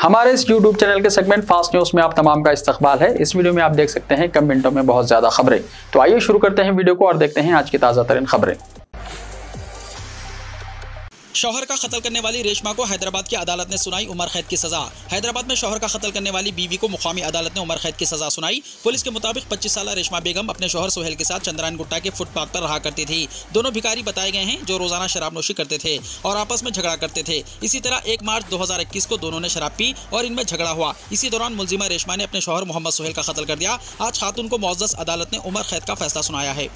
हमारे इस YouTube channel के सेगमेंट फास्ट न्यूज में आप तमाम का इस्तकबाल है। इस वीडियो में आप देख सकते हैं कम मिनटों में बहुत ज्यादा खबरें। तो आइए शुरू करते हैं वीडियो को और देखते हैं आज की ताजा तरीन खबरें। शौहर का कत्ल करने वाली रेशमा को हैदराबाद की अदालत ने सुनाई उम्र कैद की सजा। हैदराबाद में शौहर का कत्ल करने वाली बीवी को मुकामी अदालत ने उम्र कैद की सजा सुनाई। पुलिस के मुताबिक 25 साल रेशमा बेगम अपने शौहर सोहेल के साथ चंद्रायन गुट्टा के फुटपाथ पर रहा करती थी। दोनों भिखारी बताए गए हैं जो रोजाना शराब नोशी करते थे और आपस में झगड़ा करते थे। इसी तरह 1 मार्च 2021 को दोनों ने शराब पी और इनमें झगड़ा हुआ। इसी दौरान मुलजिमा रेशमा ने अपने शौहर मोहम्मद सोहेल का कत्ल कर दिया। आज खातून को मुअज़्ज़ज़ अदालत ने उम्र कैद का फैसला सुनाया है।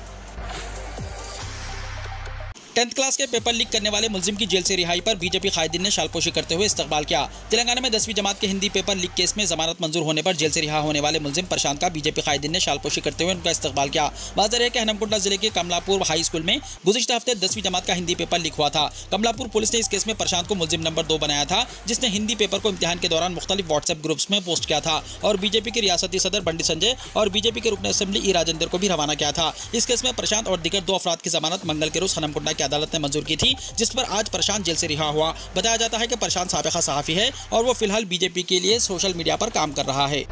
10th क्लास के पेपर लीक करने वाले मुलजिम की जेल से रिहाई पर बीजेपी कायदीन ने शालपोशी करते हुए इस्तकबाल किया। तेलंगाना में 10वीं जमात के हिंदी पेपर लीक केस में जमानत मंजूर होने पर जेल से रिहा होने वाले मुलजिम प्रशांत का बीजेपी कायदीन ने शालपोशी करते हुए उनका इस्तकबाल किया। वाज़ेह है कि हनमकुंडा जिले के कमलापुर हाई स्कूल में गुज़िश्ता हफ्ते 10वीं जमात का हिंदी पेपर लीक हुआ था। कमलापुर पुलिस ने इस केस में प्रशांत को मुलजिम नंबर 2 बनाया था, जिसने हिंदी पेपर को इम्तिहान के दौरान मुख्तलिफ व्हाट्सएप ग्रुप्स में पोस्ट किया था और बीजेपी के रियासती सदर बंडी संजय और बीजेपी के रुकन असेंबली ई राजेंद्र को भी रवाना किया था। इस केस में प्रशांत और दीगर 2 अफराद की जमानत मंगल के रोज हनमकुंडा की अदालत ने मंजूर की थी, जिस पर आज प्रशांत जेल से रिहा हुआ। बताया जाता है कि प्रशांत साबिका सहाफ़ी है और वो फिलहाल बीजेपी के लिए सोशल मीडिया पर काम कर रहा है।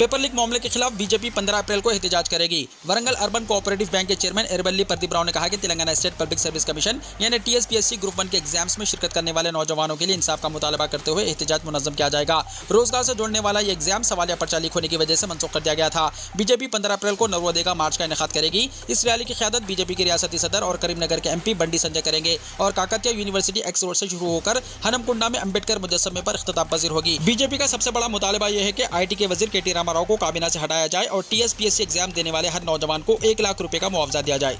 पेपर लीक मामले के खिलाफ बीजेपी 15 अप्रैल को एहतजाज करेगी। वरंगल अर्बन कोऑपरेटिव बैंक के चेयरमैन एरबल्ली प्रदीप राव ने कहा कि Telangana state public service commission यानी TSPSC ग्रुप 1 के एग्जाम्स में शिरकत करने वाले नौजवानों के लिए इंसाफ का मुतालबा करते हुए एहतजाज मुनज़्ज़म किया जाएगा। रोजगार से जोड़ने वाला ये एग्जाम सवालिया पर्चा लीक होने की वजह से मनसूख कर दिया गया था। बीजेपी 15 अप्रैल को नरवदेगा मार्च का इनेकाद करेगी। इस रैली की क़यादत बीजेपी के रियासती सदर और करीमनगर के MP बंडी संजय करेंगे और काकतिया यूनिवर्सिटी एक्स रोड से शुरू होकर हनमकुंडा में अम्बेडकर मुजस्समे पर इख्तिताम पजीर होगी। बीजेपी का सबसे बड़ा मुतालबा यह है कि IT के वजीर KT रामाराव को काबीना से हटाया जाए और TSPSC एग्जाम देने वाले हर नौजवान को 1 लाख रुपए का मुआवजा दिया जाए।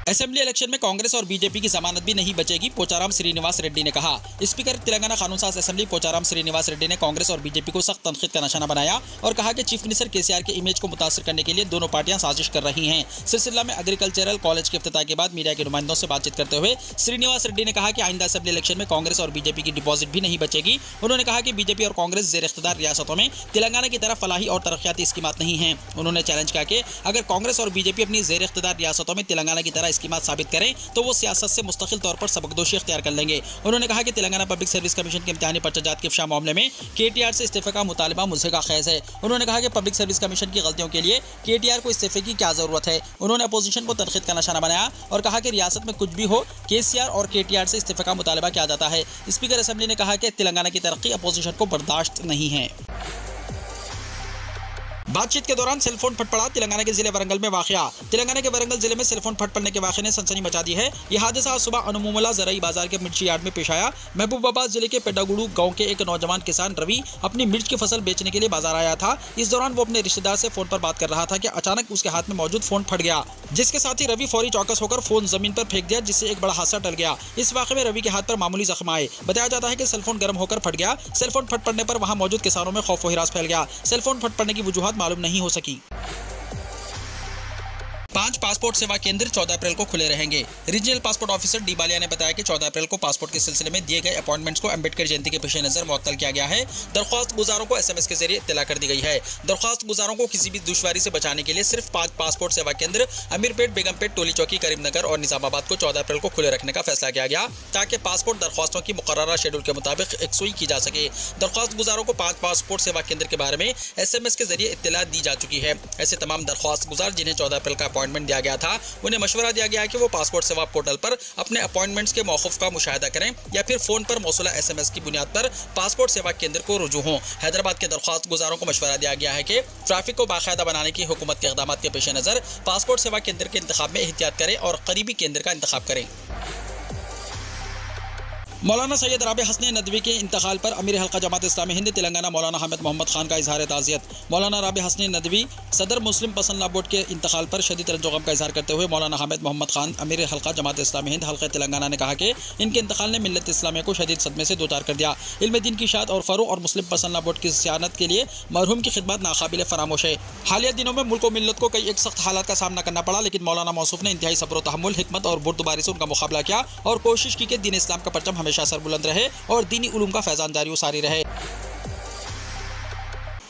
असेंबली इलेक्शन में कांग्रेस और बीजेपी की जमानत भी नहीं बचेगी, पोचाराम श्रीनिवास रेड्डी ने कहा। स्पीकर तेलंगाना कानून साज असेंबली पोचाराम श्रीनिवास रेड्डी ने कांग्रेस और बीजेपी को सख्त तनकीद का निशाना बनाया और कहा कि चीफ मिनिस्टर KCR के इमेज को मुतासर करने के लिए दोनों पार्टियां साजिश कर रही हैं। सिलसिला में एग्रीकल्चरल कॉलेज के इफ्तिताह के बाद मीडिया के नुमाइंदों से बातचीत करते हुए श्रीनिवास रेड्डी ने कहा कि आइंदा असेंबली इलेक्शन में कांग्रेस और बीजेपी की डिपॉजिट भी नहीं बचेगी। उन्होंने कहा कि बीजेपी और कांग्रेस ज़ेर इख्तियार रियासतों में तेलंगाना की तरह फलाही और तरक्याती स्कीमात नहीं हैं। उन्होंने चैलेंज किया कि अगर कांग्रेस और बीजेपी अपनी ज़ेर इख्तियार रियासतों में तेलंगाना की तरह स्कीमात साबित करें तो वो सियासत से मुस्तकिल तौर पर सबकदोशी इख्तियार कर लेंगे। उन्होंने कहा कि तेलंगाना पब्लिक सर्विस कमीशन के इम्तिहानी पर्चाजात के इफ्शा मामले में KTR से इस्तीफे का मुतालबा मुझसे का खैज है। उन्होंने कहा कि पब्लिक सर्विस कमीशन की गलतियों के लिए KTR को इस्तीफे की क्या जरूरत है। उन्होंने अपोजिशन को तनकीद का निशाना बनाया और कहा कि रियासत में कुछ भी हो KCR और KTR से इस्तीफे का मुतालबा किया जाता है। स्पीकर असेंबली ने कहा कि तेलंगाना की तरक्की अपोजिशन को बर्दाश्त नहीं है। बातचीत के दौरान सेलफोन फट पड़ा। तेलंगाना के जिले वरंगल में वाकया। तेलंगाना के वरंगल जिले में सेलफोन फट पड़ने के वाक़े ने सनसनी मचा दी है। यह हादसा आज सुबह अनुमुमला ज़राई बाजार के मिर्ची यार्ड में पेश आया। महबूबाबाद जिले के पेडागुड़ू गांव के एक नौजवान किसान रवि अपनी मिर्च की फसल बेचने के लिए बाजार आया था। इस दौरान वो अपने रिश्तेदार से फोन पर बात कर रहा था कि अचानक उसके हाथ में मौजूद फोन फट गया, जिसके साथ ही रवि फौरी चौकस होकर फोन जमीन पर फेंक दिया, जिससे एक बड़ा हादसा टल गया। इस वाक़े में रवि के हाथ पर मामूली जख्म आए। बताया जाता है कि सेलफोन गर्म होकर फट गया। सेलफोन फट पड़ने पर वहां मौजूद किसानों में खौफ व हिरास फैल गया। सेलफोन फट पड़ने की वजूहात मालूम नहीं हो सकी। 5 पासपोर्ट सेवा केंद्र 14 अप्रैल को खुले रहेंगे। Regional passport officer D Ballia ने बताया कि 14 अप्रैल को पासपोर्ट के सिलसिले में दिए गए अपॉइंटमेंट्स को अम्बेडकर जयंती के पेश नजर मुअत्तल किया गया है। दरख्वास्त गुजारों को SMS के जरिए इत्तला कर दी गई है। दरख्वास्त गुजारों को किसी भी दुश्वारी से बचाने के लिए सिर्फ 5 पासपोर्ट सेवा केंद्र अमीरपेट, बेगमपेट, टोली चौकी, करीमनगर और निजामाबाद को 14 अप्रैल को खुले रखने का फैसला किया गया, ताकि पासपोर्ट दरख्वास्तों की मुकर्ररा शेड्यूल के मुताबिक यकसुई की जा सके। दरख्वास्त गुजारों को 5 पासपोर्ट सेवा केंद्र के बारे में SMS के जरिए इत्तला दी जा चुकी है। ऐसे तमाम दरख्वास्त गुजार जिन्हें 14 अप्रैल का अपॉइंटमेंट दिया गया था, उन्हें मशवरा दिया गया है कि वो पासपोर्ट सेवा पोर्टल पर अपने अपॉइंटमेंट्स के मौकूफ का मुशाहिदा करें या फिर फोन पर मौसूला SMS की बुनियाद पर पासपोर्ट सेवा केंद्र को रुजू हों। हैदराबाद के दरख्वास्त गुजारों को मशवरा दिया गया है कि ट्रैफिक को बाकायदा बनाने की हुकूमत के इक़दामात के पेश नज़र पासपोर्ट सेवा केंद्र के इंतखाब में एहतियात करें और करीबी केंद्र का इंतखाब करें। मौलाना सैयद राबे हसने नदवी के इंतकाल पर अमीर हल्का जमात इस्लामी हिंद तेलंगाना मौलाना हामिद मोहम्मद खान का इजहार ताज़ियत। मौलाना राबे हसने नदवी सदर मुस्लिम पसंद ला बोर्ड के इंतकाल पर शदीद रंज गम का इजहार करते हुए मौलाना हामिद मोहम्मद खान अमीर हल्का जमात इस्लामी हिंद हल्का तेलंगाना ने कहा कि इनके इंतकाल ने मिल्लत इस्लामिया को शदीद सदमे से दो चार कर दिया। इल्म दीन की शात और फ़रो और मुस्लिम पसंद ला बोर्ड की सियानत के लिए मरहूम की खिदमत नाकाबिल फरामोश है। हालिया दिनों में मुल्क व मिल्लत को कई एक सख्त हालात का सामना करना पड़ा, लेकिन मौलाना मौसूफ ने इंतहाई सब्र तहम्मुल, हिकमत और बुर्दबारी से उनका मुकाबला किया और कोशिश की कि दीन इस्लाम का परचम हमेशा सरबुलंद रहे और दीनी उलूम का फैजान जारी सारी रहे।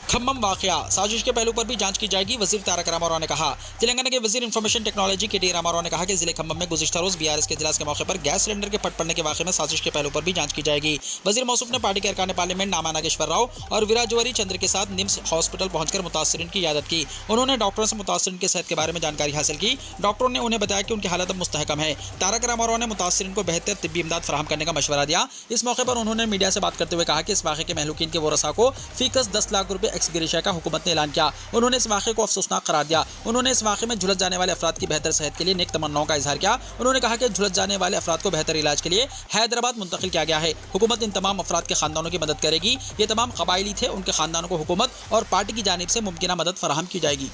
खम्मम वाकया, साजिश के पहलू पर भी जांच की जाएगी, वजीर तारक रामाराव ने कहा। तेलंगाना के वजीर इंफॉर्मेशन टेक्नोलॉजी के रामाराव ने कहा कि जिले खम्मम में गुज़िश्ता रोज बीआरएस के इजलास के मौके पर गैस सिलेंडर के फट पड़ने के वाक़े में साजिश के पहलू पर भी जांच की जाएगी। वजीर मौसूफ ने पार्टी के अरकान पार्लियामेंट नामा नागेश्वर राव और विराजवरी चंद्र के साथ निम्स हॉस्पिटल पहुंचकर मुतासरीन की इयादत की। उन्होंने डॉक्टरों से मुतासरीन के सेहत के बारे में जानकारी हासिल की। डॉक्टरों ने उन्हें बताया कि उनकी हालत अब मुस्तहकम है। तारक रामाराव ने मुतासरीन को बेहतर तिब्बी इमदाद फराहम करने का मशवरा दिया। इस मौके पर उन्होंने मीडिया से बात करते हुए कहा कि इस वाक़े के महलूकीन के वरसा को फीकस 10 लाख रुपए एक्स ग्रेशिया का हुकूमत ने ऐलान किया। उन्होंने इस वाक़े को अफसोसनाक करार दिया। उन्होंने इस वाक़े में झुलस जाने वाले अफराद की बेहतर सेहत के लिए नेक तमन्नाओं का इजहार किया। उन्होंने कहा कि झुलस जाने वाले अफराद को बेहतर इलाज के लिए हैदराबाद मुंतकिल किया गया है। हुकूमत इन तमाम अफराद के खानदानों की मदद करेगी। ये तमाम कबायली थे, उनके खानदानों को हुकूमत और पार्टी की जानिब से मुमकिना मदद फराहम की जाएगी।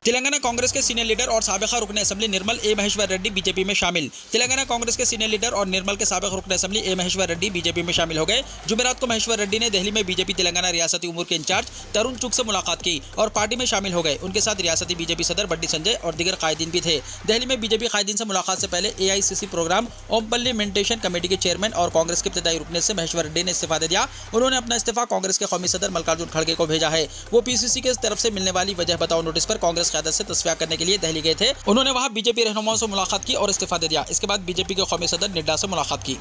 तेलंगाना कांग्रेस के सीनियर लीडर और साबिक़ा रुकन असेंबली निर्मल ए महेश्वर रेड्डी बीजेपी में शामिल। तेलंगाना कांग्रेस के सीनियर लीडर और निर्मल के साबिक़ रुकन असेंबली ए महेश्वर रेड्डी बीजेपी में शामिल हो गए। जुमेरात को महेश्वर रेड्डी ने दिल्ली में बीजेपी तेलंगाना रियासती उमूर के इंचार्ज तरुण चुग से मुलाकात की और पार्टी में शामिल हो गए। उनके साथ रियासती बीजेपी सदर बड्डी संजय और दीगर कायदीन भी थे। दिल्ली में बीजेपी कायदीन से मुलाकात से पहले AICC प्रोग्राम इम्प्लीमेंटेशन कमेटी के चेयरमैन और कांग्रेस के इब्तदाई रुकने से महेश्वर रेड्डी ने इस्तीफा दे दिया। उन्होंने अपना इस्तीफा कांग्रेस के कौमी सदर मल्लिकार्जुन खड़गे को भेजा है। वो PCC की तरफ से मिलने वाली वजह बताओ नोटिस पर कांग्रेस क़यादत से तस्फिया करने के लिए दिल्ली गए थे। उन्होंने वहां बीजेपी रहनुमाओं से मुलाकात की और इस्तीफा दे दिया। इसके बाद बीजेपी के कौमी सदर निड्डा से मुलाकात की।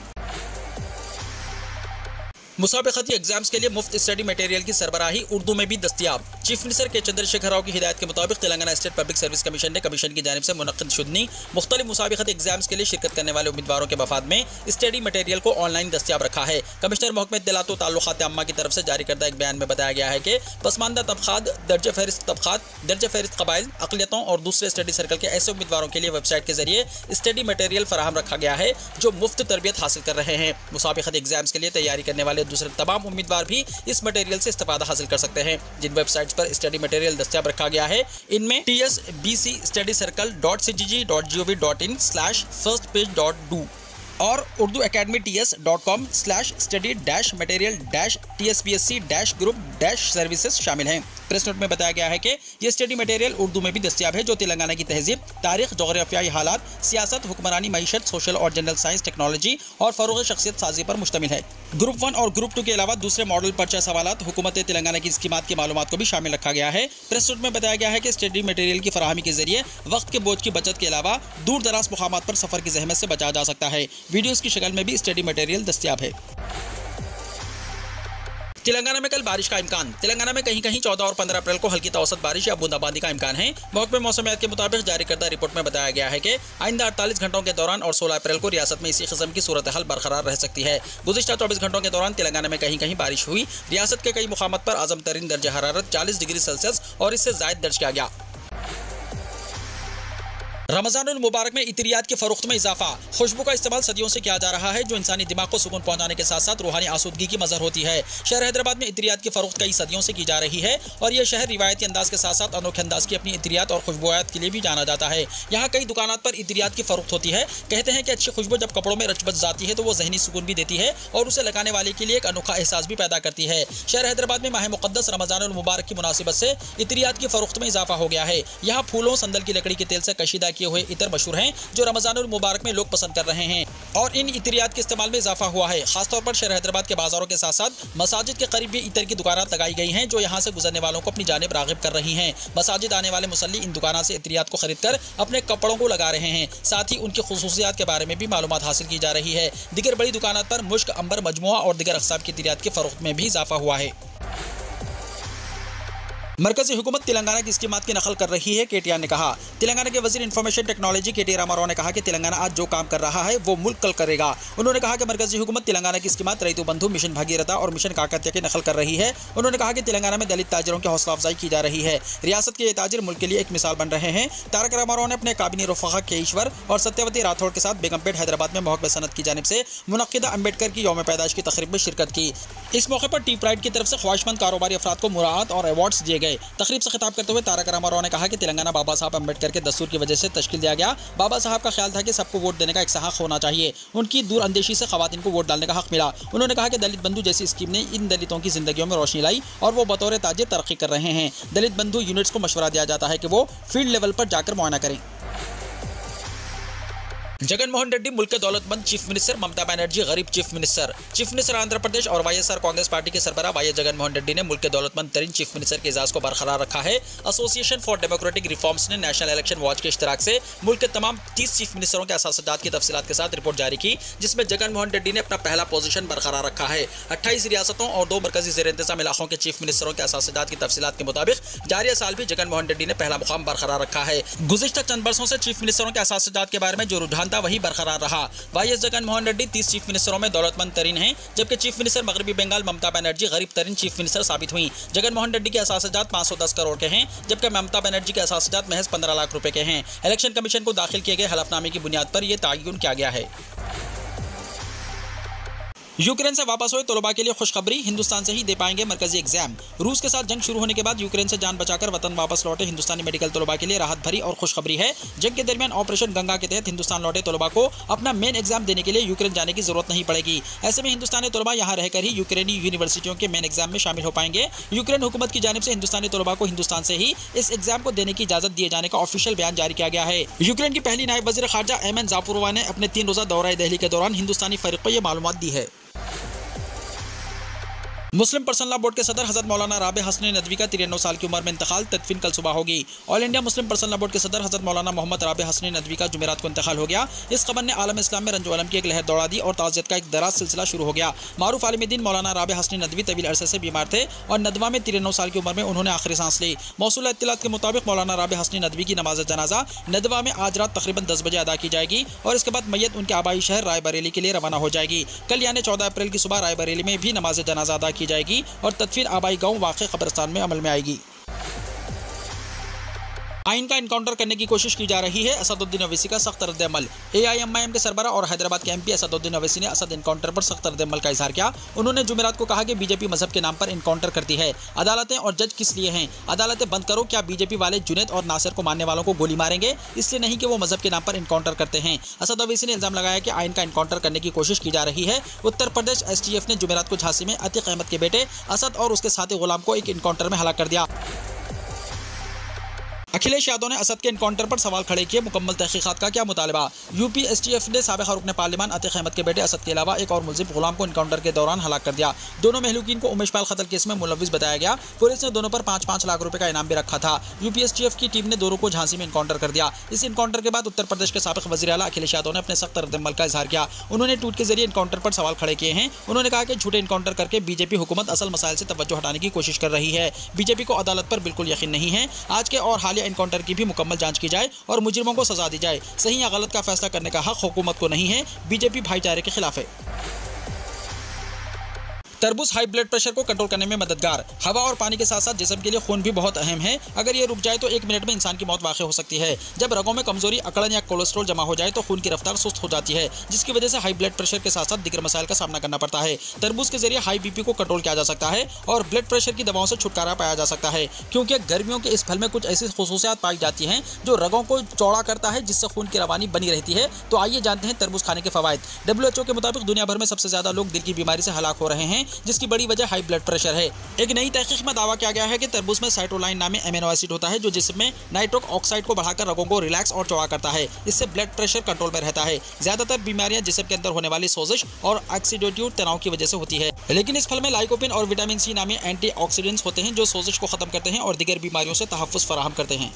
मुसाबिकती एग्जाम्स के लिए मुफ्त स्टडी मटेरियल की सरबराही उर्दू में भी दस्तियाब। चीफ मिनिस्टर के चंद्रशेखर राव की हिदायत के मुताबिक Telangana state public service commission ने कमीशन की जानिब से मुनक्किद शुदनी मुख्तलिफ मुसाबिकती एग्जाम्स के लिए शिरकत करने वाले उम्मीदवारों के मफाद में स्टडी मटेरियल को ऑनलाइन दस्तियाब रखा है। कमिश्नर महकमे इत्तलात व ताल्लुकात आम्मा की तरफ से जारी करदा एक बयान में बताया गया है कि पसमानदा तबकात, दर्ज फहरिस्त तबकात, दर्ज फहरिस्त कबाइल, अक़लियतों और दूसरे स्टडी सर्कल के ऐसे उम्मीदवारों के लिए वेबसाइट के जरिए स्टडी मटेरियल फराहम रखा गया है जो मुफ्त तरबियत हासिल कर रहे हैं। मुसाबिकती एग्जाम्स के लिए तैयारी करने वाले दूसरे तमाम उम्मीदवार भी इस मटेरियल से इस्तेफादा हासिल कर सकते हैं। जिन वेबसाइट्स पर स्टडी मटेरियल दस्तियाब रखा गया है इनमें tsbcstudycircle.cgg.gov.in/firstpage.do और उर्दू अकेडमी ts.com/study-material-tspsc-group-services शामिल हैं। प्रेस नोट में बताया गया है कि ये स्टडी मटेरियल उर्दू में भी दस्तियाब है जो तेलंगाना की तहजीब, तारीख, जोग्राफियाई हालात, सियासत, हुक्मरानी, मईशत, सोशल और जनरल साइंस, टेक्नोलॉजी और फरोग़ शख्सियत साजी पर मुश्तमिल है। ग्रुप 1 और ग्रुप 2 के अलावा दूसरे मॉडल पर्चा सवालात, हुकूमत तेलंगाना की स्कीमात की मालूमात को भी शामिल रखा गया है। प्रेस नोट में बताया गया है कि स्टडी मटेरियल की फराहमी के जरिए वक्त के बोझ की बचत के अलावा दूर दराज मुकामात पर सफर की जहमत से बचा जा सकता है। वीडियोस की शक्ल में भी स्टडी मटेरियल दस्तियाब है। तेलंगाना में कल बारिश का इम्कान। तेलंगाना में कहीं कहीं 14 और 15 अप्रैल को हल्की औसत बारिश या बूंदाबांदी का इम्कान है। महकमे मौसमियात के मुताबिक जारी करदा रिपोर्ट में बताया गया है कि आइंदा 48 घंटों के दौरान और 16 अप्रैल को रियासत में इसी किस्म की सूरत हाल बरकरार रह सकती है। गुज़िश्ता 24 घंटों के दौरान तेलंगाना में कहीं कहीं बारिश हुई। रियासत के कई मुकामात पर आज़म तरीन दर्जा हरारत 40 डिग्री सेल्सियस और इससे ज़ायद दर्ज किया गया। रमज़ानुल मुबारक में इतरियात के फरोख्त में इजाफा। खुशबू का इस्तेमाल सदियों से किया जा रहा है जो इंसानी दिमाग को सुकून पहुंचाने के साथ साथ रूहानी आसूदगी की मज़हर होती है। शहर हैदराबाद में इतरियात की फरोख्त कई सदियों से की जा रही है और यह शहर रिवायती अंदाज के साथ साथ अनोखे अंदाज की अपनी इतरियात और खुशबूयात के लिए भी जाना जाता है। यहाँ कई दुकानात पर इतरियात की फरोख्त होती है। कहते हैं कि अच्छी खुशबू जब कपड़ों में रच बच जाती है तो वो जहनी सुकून भी देती है और उसे लगाने वाले के लिए एक अनोखा एहसास भी पैदा करती है। शहर हैदराबाद में माह मुक़द्दस रमज़ानुल मुबारक की मुनासिबत से इतरियात की फरोख्त में इजाफा हो गया है। यहाँ फूलों, संदल की लकड़ी के तेल से कशीदा किए हुए इतर मशहूर हैं जो रमज़ानुल मुबारक में लोग पसंद कर रहे हैं और इन इतरियात के इस्तेमाल में इजाफा हुआ है। खासतौर पर शहर हैदराबाद के बाजारों के साथ साथ मसाजिद के करीब भी इतर की दुकानात लगाई गई हैं जो यहाँ से गुजरने वालों को अपनी जानिब राग़िब कर रही हैं। मसाजिद आने वाले मुसल्ली इन दुकानों से इतरियात को खरीद कर अपने कपड़ों को लगा रहे हैं। साथ ही उनकी खुसूसियात के बारे में भी मालूमात हासिल की जा रही है। दीगर बड़ी दुकानात पर मुश्क, अंबर, मजमुआ और दीगर अक़साम की इतरियात की फरोख्त में भी इजाफा हुआ है। मरकज़ी हुकूमत तेलंगाना की स्कीमात की नकल कर रही है। KTR ने कहा। तेलंगाना के वजीर इंफॉर्मेशन टेक्नोलॉजी KT रामाराव ने कहा कि तेलंगाना आज जो काम कर रहा है वो मुल्क कल करेगा। उन्होंने कहा कि मरकज़ी हुकूमत तेलंगाना की स्कीमात रईतु बंधु, मिशन भागीरथा और मिशन काकत्या की नकल कर रही है। उन्होंने कहा कि तेलंगाना में दलित ताजिरों की हौसला अफजाई की जा रही है। रियासत के ये ताजिर मुल्क के लिए एक मिसाल बन रहे हैं। तारक रामाराव ने अपने काबिनी रफ़ाक़ा केईश्वर और सत्यवती राठौड़ के साथ बेगमपेट हैदराबाद में महकमे सनत की जानिब से मुनक्किदा अम्बेडकर की यौम पैदाइश की तक़रीब में शिरकत की। इस मौके पर टी प्राइड की तरफ से ख्वाहिशमंद कारोबारी अफराद को मुराद और अवार्ड्स दिए गए। तक़रीब से करते हुए तारक रामाराव ने कहा कि तेलंगाना बाबा साहब अम्बेडकर के दस्तूर की वजह से तश्कील दिया गया। बाबा साहब का ख्याल था कि सबको वोट देने का एक हक होना चाहिए। उनकी दूर अंदेशी से खवातीन को वोट डालने का हक मिला। उन्होंने कहा कि दलित बंधु जैसी स्कीम ने इन दलितों की जिंदगियों में रोशनी लाई और वो बतौर ताजिर तरक्की कर रहे हैं। दलित बंधु यूनिट्स को मशवरा दिया जाता है कि वो फील्ड लेवल पर जाकर मुआयना करें। जगन मोहन रेड्डी मुल्क के दौलतमंद चीफ मिनिस्टर, ममता बनर्जी गरीब चीफ मिनिस्टर आंध्र प्रदेश और वाईएसआर कांग्रेस पार्टी के सरबराह वाई जगन मोहन रेड्डी ने मुल्क के दौलतमंद तरीन चीफ मिनिस्टर के एजाज को बरकरार रखा है। एसोसिएशन फॉर डेमोक्रेटिक रिफॉर्म्स ने नेशनल इलेक्शन वॉच के इश्तराक से मुल्क के तमाम 30 चीफ मिनिस्टरों के असासजात की तफसीलात के साथ रिपोर्ट जारी की, जिसमें जगन मोहन रेड्डी ने अपना पहला पोजीशन बरकरार रखा है। 28 रियासतों और 2 मरकजी ज़ेर इंतजाम इलाकों के चीफ मिनिस्टरों के असासजात की तफसीलात के मुताबिक जारी साल भी जगन मोहन रेड्डी ने पहला मुकाम बरकरार रखा है। गुज़िश्ता चंद बरसों से चीफ मिनिस्टरों के असासजात के बारे में जो रुझान था वही बरकरार रहा। वाईएस जगन मोहन रेड्डी 30 चीफ मिनिस्टरों में दौलतमंद तरीन हैं, जबकि चीफ मिनिस्टर मगरबी बंगाल ममता बनर्जी गरीब तरीन चीफ मिनिस्टर साबित हुई। जगन मोहन रेड्डी के असासजात 510 करोड़ के हैं, जबकि ममता बनर्जी के असासजात महज 15 लाख रुपए के हैं। इलेक्शन कमीशन को दाखिल किए गए हलफनामे की बुनियाद पर यह तयन किया गया है। यूक्रेन से वापस हुए तलबा के लिए खुशखबरी, हिंदुस्तान से ही दे पाएंगे मरकजी एग्जाम। रूस के साथ जंग शुरू होने के बाद यूक्रेन से जान बचाकर वतन वापस लौटे हिंदुस्तानी मेडिकल तलबा के लिए राहत भरी और खुशखबरी है। जंग के दरमियान ऑपरेशन गंगा के तहत हिंदुस्तान लौटे तलबा को अपना मेन एग्जाम देने के लिए यूक्रेन जाने की जरूरत नहीं पड़ेगी। ऐसे में हिंदुस्तानी तलबा यहाँ रहकर ही यूक्रेनी यूनिवर्सिटियों के मेन एग्जाम में शामिल हो पाएंगे। यूक्रेन हुकूमत की जानिब से हिंदुस्तानी तलबा को हिंदुस्तान से ही इस एग्जाम को देने की इजाजत दिए जाने का ऑफिशियल बयान जारी किया गया है। यूक्रेन की पहली नायब वज़ीर खारजा एमन ज़ापुरोवा ने अपने 3 रोज़ा दौरा दिल्ली के दौरान हिंदुस्तानी फरीक को यह मालूमात दी है। मुस्लिम पर्सनल लॉ बोर्ड के सदर हज़रत मौलाना राबे हसनी नदवी का 93 साल की उम्र में इंतकाल, तदफीन कल सुबह होगी। All India Muslim personal law board के सदर हज़रत मौलाना मोहम्मद राबे हसनी नदवी का जुमेरात को इंतकाल हो गया। इस खबर ने आलम इस्लाम में रंजो अलम की एक लहर दौड़ा दी और ताज़ियत का एक दराज सिलसिला शुरू हो गया। मारूफ आलिम दीन मौलाना राबे हसनी नदवी तवील अरसे से बीमार थे और नदवा में 93 साल की उम्र में उन्होंने आखिरी सांस ली। मौसूल इत्तलात के मुताबिक मौलाना राबे हसनी नदवी की नमाज जनाजा नदवा में आज रात तकरीबन 10 बजे अदा की जाएगी और इसके बाद मैयत उनके आबाई शहर रायबरेली के लिए रवाना हो जाएगी। कल यानी 14 अप्रैल की सुबह रायबरेली में भी नमाज जनाजा अदा की जाएगी और तदफीन आबाई गांव वाक़ई कब्रिस्तान में अमल में आएगी। आइन का इनकाउंटर करने की कोशिश की जा रही है, असदुद्दीन ओवैसी का सख्त रद्द-ए-अमल। AIMIM के सरबराह और हैदराबाद के MP असदुद्दीन ओवैसी ने असद इनकाउंटर पर सख्त रद्द-ए-अमल का इजहार किया। उन्होंने जुमेरात को कहा कि बीजेपी मजहब के नाम पर इनकाउंटर करती है। अदालतें और जज किस लिए हैं? अदालतें बंद करो। क्या बीजेपी वाले जुनैद और नासिर को मानने वालों को गोली मारेंगे? इसलिए नहीं कि वो मजहब के नाम पर इनकाउंटर करते हैं। असद ओवैसी ने इल्जाम लगाया कि आइन का इनकाउंटर करने की कोशिश की जा रही है। उत्तर प्रदेश STF ने जुमेरात को झांसी में अतीक अहमद के बेटे असद और उसके साथी गुलाम को एक इनकाउंटर में हलाक कर दिया। अखिलेश यादव ने असद के इनकाउंटर पर सवाल खड़े किए, मुकम्मल तहकीकात का क्या मुतालबा। यूपी STF ने साबिक़ रुकन पार्लियामान अतीक अहमद के बेटे असद के अलावा एक और मुल्ज़िम गुलाम को इनकाउंटर के दौरान हलाक कर दिया। दोनों महलूकीन को उमेश पाल कत्ल केस में मुलव्विस बताया गया। पुलिस ने दोनों पर 5-5 लाख रुपए का इनाम भी रखा था। यूपी STF की टीम ने दोनों को झांसी में इनकाउंटर कर दिया। इस इनकाउंटर के बाद उत्तर प्रदेश के साबिक़ वज़ीर आला अखिलेश यादव ने अपने सख्त रद्द-ए-अमल का इजहार किया। उन्होंने ट्वीट के जरिए इनकाउंटर पर सवाल खड़े किए हैं। उन्होंने कहा कि झूठे इनकाउंटर करके बीजेपी हुकूमत असल मसाइल से तवज्जो हटाने की कोशिश कर रही है। बीजेपी को अदालत पर बिल्कुल यकीन नहीं है। आज के और हालिया इनकाउंटर की भी मुकम्मल जांच की जाए और मुजरिमों को सजा दी जाए। सही या गलत का फैसला करने का हक हुकूमत को नहीं है। बीजेपी भाईचारे के खिलाफ है। तरबूज हाई ब्लड प्रेशर को कंट्रोल करने में मददगार। हवा और पानी के साथ साथ जिस्म के लिए खून भी बहुत अहम है। अगर ये रुक जाए तो 1 मिनट में इंसान की मौत वाक़ई हो सकती है। जब रगों में कमजोरी, अकड़न या कोलेस्ट्रॉल जमा हो जाए तो खून की रफ्तार सुस्त हो जाती है, जिसकी वजह से हाई ब्लड प्रेशर के साथ साथ दीगर मसाइल का सामना करना पड़ता है। तरबूज के जरिए हाई BP को कंट्रोल किया जा सकता है और ब्लड प्रेशर की दवाओं से छुटकारा पाया जा सकता है, क्योंकि गर्मियों के इस फल में कुछ ऐसी खुसूसियात पाई जाती हैं जो रगों को चौड़ा करता है, जिससे खून की रवानी बनी रहती है। तो आइए जानते हैं तरबूज खाने के फवायद। WHO के मुताबिक दुनिया भर में सबसे ज्यादा लोग दिल की बीमारी से हलाक हो रहे हैं, जिसकी बड़ी वजह हाई ब्लड प्रेशर है। एक नई तहकीक में दावा किया गया है कि तरबूज में साइटोलाइन नामी एमिनो एसिड होता है, जो जिस्म में नाइट्रिक ऑक्साइड को बढ़ाकर रगों को रिलैक्स और चौड़ा करता है। इससे ब्लड प्रेशर कंट्रोल में रहता है। ज्यादातर बीमारियां जिस्म के अंदर होने वाली सोजिश और ऑक्सीडेटिव तनाव की वजह से होती है, लेकिन इस फल में लाइकोपिन और विटामिन C नामी एंटीऑक्सीडेंट्स होते हैं, जो सोजिश को खत्म करते हैं और दीगर बीमारियों से तहफ़्फ़ुज़ फराहम करते हैं।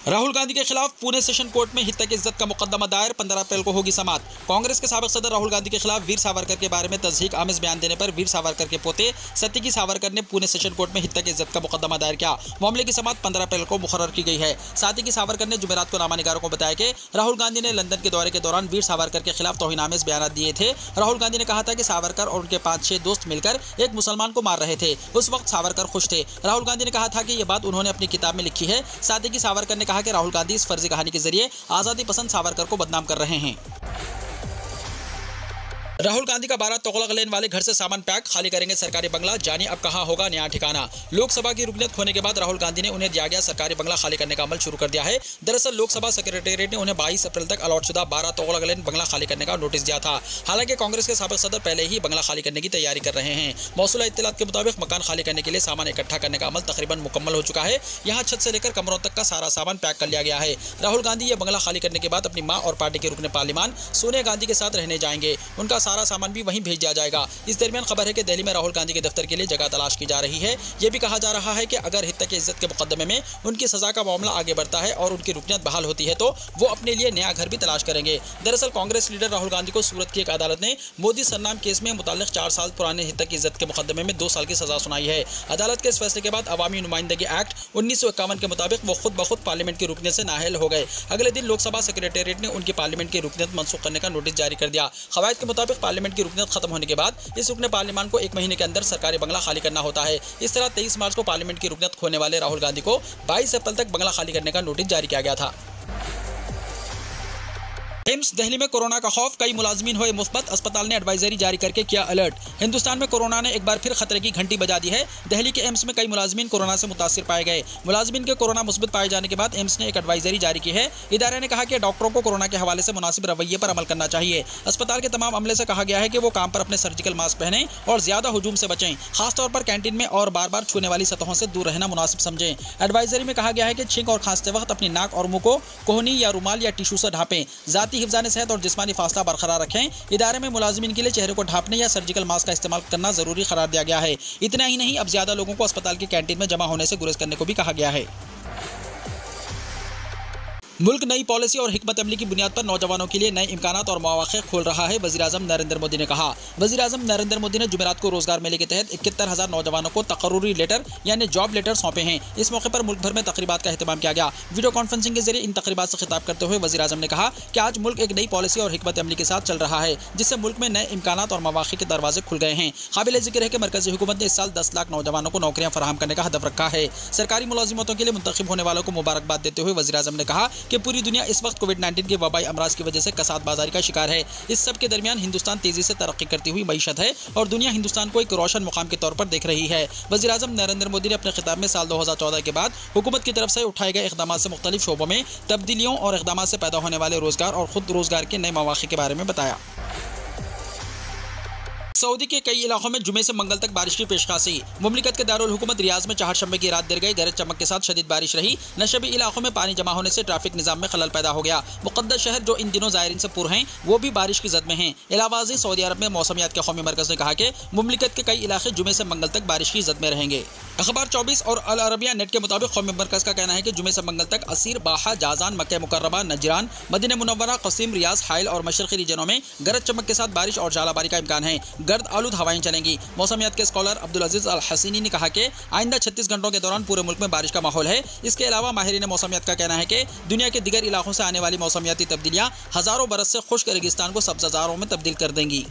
राहुल गांधी के खिलाफ पुणे सेशन कोर्ट में हित्या की इज्जत का मुकदमा दायर, 15 अप्रैल को होगी समाअत। कांग्रेस के साबिक़ सदर राहुल गांधी के खिलाफ वीर सावरकर के बारे में तज़हीक आमेज़ बयान देने पर वीर सावरकर के पोते सत्यकी सावरकर ने पुणे सेशन कोर्ट में हित्या की इज्जत का मुकदमा दायर किया। मामले की समाअत 15 अप्रैल को मुकर्रर की गई है। सत्यकी सावरकर ने जुमेरात को नामानिगारों को बताया कि राहुल गांधी ने लंदन के दौरे के दौरान वीर सावरकर के खिलाफ तौहीन आमेज़ बयान दिए थे। राहुल गांधी ने कहा था कि सावरकर और उनके 5-6 दोस्त मिलकर एक मुसलमान को मार रहे थे। उस वक्त सावरकर खुश थे। राहुल गांधी ने कहा था कि यह बात उन्होंने अपनी किताब में लिखी है। सत्यकी सावरकर ने कहा कि राहुल गांधी इस फर्जी कहानी के जरिए आज़ादी पसंद सावरकर को बदनाम कर रहे हैं। राहुल गांधी का 12 तगलक लेन वाले घर से सामान पैक, खाली करेंगे सरकारी बंगला, जानिए अब कहां होगा नया ठिकाना। लोकसभा की रुकनीत खोने के बाद राहुल गांधी ने उन्हें दिया गया सरकारी बंगला खाली करने का अमल शुरू कर दिया है। दरअसल लोकसभा सेक्रेटेरिएट ने उन्हें 22 अप्रैल तक अलॉटशुदा 12 तगलक लेन बंगला खाली करने का नोटिस दिया था। हालांकि कांग्रेस के साबिक सदर पहले ही बंगला खाली करने की तैयारी कर रहे हैं। मौसूला इत्तलात के मुताबिक मकान खाली करने के लिए सामान इकट्ठा करने का अमल तकरीबन मुकम्मल हो चुका है। यहाँ छत से लेकर कमरों तक का सारा सामान पैक कर लिया गया है। राहुल गांधी ये बंगला खाली करने के बाद अपनी मां और पार्टी के रुकने पार्लियामान सोनिया गांधी के साथ रहने जाएंगे। उनका सारा सामान भी वहीं भेज दिया जाएगा। इस दरमियान खबर है कि दिल्ली में राहुल गांधी के दफ्तर के लिए जगह तलाश की जा रही है। यह भी कहा जा रहा है कि अगर हित की इज्जत के मुकदमे में उनकी सजा का मामला आगे बढ़ता है और उनकी रुकनीत बहाल होती है तो वो अपने लिए नया घर भी तलाश करेंगे। दरअसल कांग्रेस लीडर राहुल गांधी को सूरत की एक अदालत ने मोदी सरनाम केस में मुताल्लिक 4 साल पुराने हित की इज्जत के मुकदमे में 2 साल की सजा सुनाई है। अदालत के इस फैसले के बाद अवामी नुमाइंदगी एक्ट 1951 के मुताबिक वो खुद ब खुद पार्लियामेंट की रुकनीत से नाअहल हो गए। अगले दिन लोकसभा सेक्रेटेरिएट ने उनकी पार्लियामेंट की रुकनीत मनसूख करने का नोटिस जारी कर दिया। खवायद के मुताबिक पार्लियामेंट की रुकनीत खत्म होने के बाद इस रुकने पार्लियामान को 1 महीने के अंदर सरकारी बंगला खाली करना होता है। इस तरह 23 मार्च को पार्लियामेंट की रुकनीत खोने वाले राहुल गांधी को 22 अप्रैल तक बंगला खाली करने का नोटिस जारी किया गया था। एम्स दिल्ली में कोरोना का खौफ, कई मुलाजमीन हुए मुस्बत, अस्पताल ने एडवाइजरी जारी करके किया अलर्ट। हिंदुस्तान में कोरोना ने एक बार फिर खतरे की घंटी बजा दी है। दिल्ली के एम्स में कई मुलाजमीन कोरोना से मुतासिर पाए गए। मुलाजमीन के कोरोना मुस्बत पाए जाने के बाद एम्स ने एक एडवाइजरी जारी की है। इदारे ने कहा कि डॉक्टरों को कोरोना के हवाले से मुनासिब रवैये पर अमल करना चाहिए। अस्पताल के तमाम अमले से कहा गया है कि वो काम पर अपने सर्जिकल मास्क पहनें और ज्यादा हुजूम से बचें। खासतौर पर कैंटीन में और बार बार छूने वाली सतहों से दूर रहना मुनासिब समझें। एडवाइजरी में कहा गया है कि छींक और खांसते वक्त अपनी नाक और मुंह को कोहनी या रुमाल या टिश्यू से ढांपें। जाती हिफ्ज़ान सेहत और जिस्मानी फासला बरकरार रखें। इदारे में मुलाजिमीन के लिए चेहरे को ढांपने या सर्जिकल मास्क का इस्तेमाल करना जरूरी करार दिया गया है। इतना ही नहीं, अब ज्यादा लोगों को अस्पताल की कैंटीन में जमा होने से गुरेज करने को भी कहा गया है। मुल्क नई पॉलिसी और हिकमत अमली की बुनियाद पर नौजवानों के लिए नए इम्कानात और मौक़े खोल रहा है, वज़ीर-ए-आज़म नरेंद्र मोदी ने कहा। वज़ीर-ए-आज़म नरेंद्र मोदी ने जुमेरात को रोजगार मेले के तहत 71,000 नौजवानों को तकर्रुरी लेटर यानी जॉब लेटर सौंपे हैं। इस मौके पर मुल्क भर में तकरीबात का एहतमाम किया गया। वीडियो कॉन्फ्रेंसिंग के जरिए इन तकरीबात से खिताब करते हुए वज़ीर-ए-आज़म ने कहा कि आज मुल्क एक नई पॉलिसी और हिकमत अमली के साथ चल रहा है, जिससे मुल्क में नए इम्कानात और मौक़े के दरवाजे खुल गए हैं। काबिल ज़िक्र है कि मरकज़ी हुकूमत ने इस साल 10 लाख नौजवानों को नौकरियां फराहम करने का हदफ रखा है। सरकारी मुलाजिमतों के लिए मुंतखब होने वालों को मुबारकबाद देते हुए वज़ीर-ए-आज़म ने कहा कि पूरी दुनिया इस कोविड-19 के वबाई अमराज की वजह से कसाद बाजारी का शिकार है। इस सब के दरमियान हिंदुस्तान तेजी से तरक्की करती हुई मईशत है और दुनिया हिंदुस्तान को एक रोशन मुकाम के तौर पर देख रही है। वज़ीर-ए-आज़म नरेंद्र मोदी ने अपने खिताब में साल 2014 के बाद हुकूमत की तरफ से उठाए गए इक़दामात से मुख्तलिफ शोबों में तब्दीलियों और इक़दामात से पैदा होने वाले रोजगार और खुद रोजगार के नए मौक़े के बारे में बताया। सऊदी के कई इलाकों में जुमे से मंगल तक बारिश की पेशखासी। मुमलिकत के दारुल हुकूमत रियाज में चहारशंबे की रात देर गई गरज चमक के साथ शदीद बारिश रही। नशबी इलाकों में पानी जमा होने से ट्रैफिक निजाम में खलल पैदा हो गया। मुक़द्दस शहर जो इन दिनों ज़ायरीन से पुर हैं, वो भी बारिश की जद में हैं। इलाहाबाद सऊदी अरब में मौसमियात के कौमी मरकज़ ने कहा कि मुमलिकत के कई इलाके जुमे से मंगल तक बारिश की जद में रहेंगे। अखबार 24 और अल अरबिया नेट के मुताबिक कौमी मरकज़ का कहना है कि जुमे से मंगल तक असीर, बाहा, जाजान, मक्का मुकर्रमा, नजरान, मदीना मुनव्वरा, क़सीम, रियाज, हाइल और मशरक़ी रीजनों में गरज चमक के साथ बारिश और जालाबारी का इम्कान है। गर्द आलूद हवाएं चलेंगी। मौसमियात के स्कॉलर अब्दुल अजीज अल हसीनी ने कहा कि आइंदा 36 घंटों के दौरान पूरे मुल्क में बारिश का माहौल है। इसके अलावा माहिरीन मौसमियात का कहना है कि दुनिया के दीगर इलाकों से आने वाली मौसमियाती तब्दीलियां हज़ारों बरस से खुश्क रेगिस्तान को सब्ज़ारों में तब्दील कर देंगी।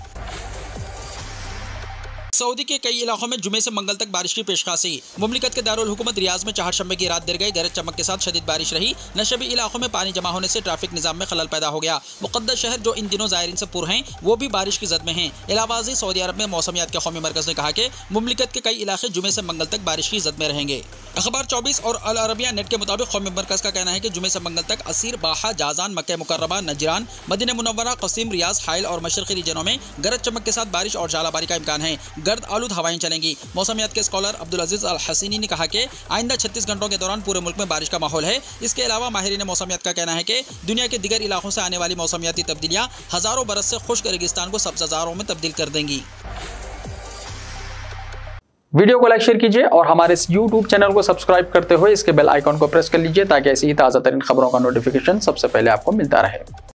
सऊदी के कई इलाकों में जुमे से मंगल तक बारिश की पेशखासी। मुमलिकत के दारुल हुकूमत रियाज में चहारशंबे की रात देर गई गरज चमक के साथ शदीद बारिश रही। नशबी इलाकों में पानी जमा होने से ट्रैफिक निजाम में खलल पैदा हो गया। मुक़द्दस शहर जो इन दिनों ज़ायरीन से पुर हैं, वो भी बारिश की जद में हैं। इलाहाबाद सऊदी अरब में मौसमियात के कौमी मरकज़ ने कहा कि मुमलिकत के कई इलाके जुमे से मंगल तक बारिश की जद में रहेंगे। अखबार 24 और अल अरबिया नेट के मुताबिक कौमी मरकज़ का कहना है कि जुमे से मंगल तक असीर, बाहा, जाजान, मक्का मुकर्रमा, नजरान, मदीना मुनव्वरा, क़सीम, रियाज, हाइल और मशरक़ी रीजनों में गरज चमक के साथ बारिश और जालाबारी का इम्कान है। गर्द आलूद हवाएं चलेंगी। मौसमियात के स्कॉलर अब्दुल अजीज अल हसीनी ने कहा कि आइंदा 36 घंटों के दौरान पूरे मुल्क में बारिश का माहौल है। इसके अलावा माहिरीन मौसमियात का कहना है कि दुनिया के दीगर इलाकों से आने वाली मौसमियाती तब्दीलियां हज़ारों बरस से खुश्क रेगिस्तान को सब्ज़ारों में तब्दील कर देंगी। वीडियो को लाइक शेयर कीजिए और हमारे इस YouTube चैनल को सब्सक्राइब करते हुए इसके बेल आइकॉन को प्रेस कर लीजिए ताकि ऐसी ही ताज़ा तरीन खबरों का नोटिफिकेशन सबसे पहले आपको मिलता रहे।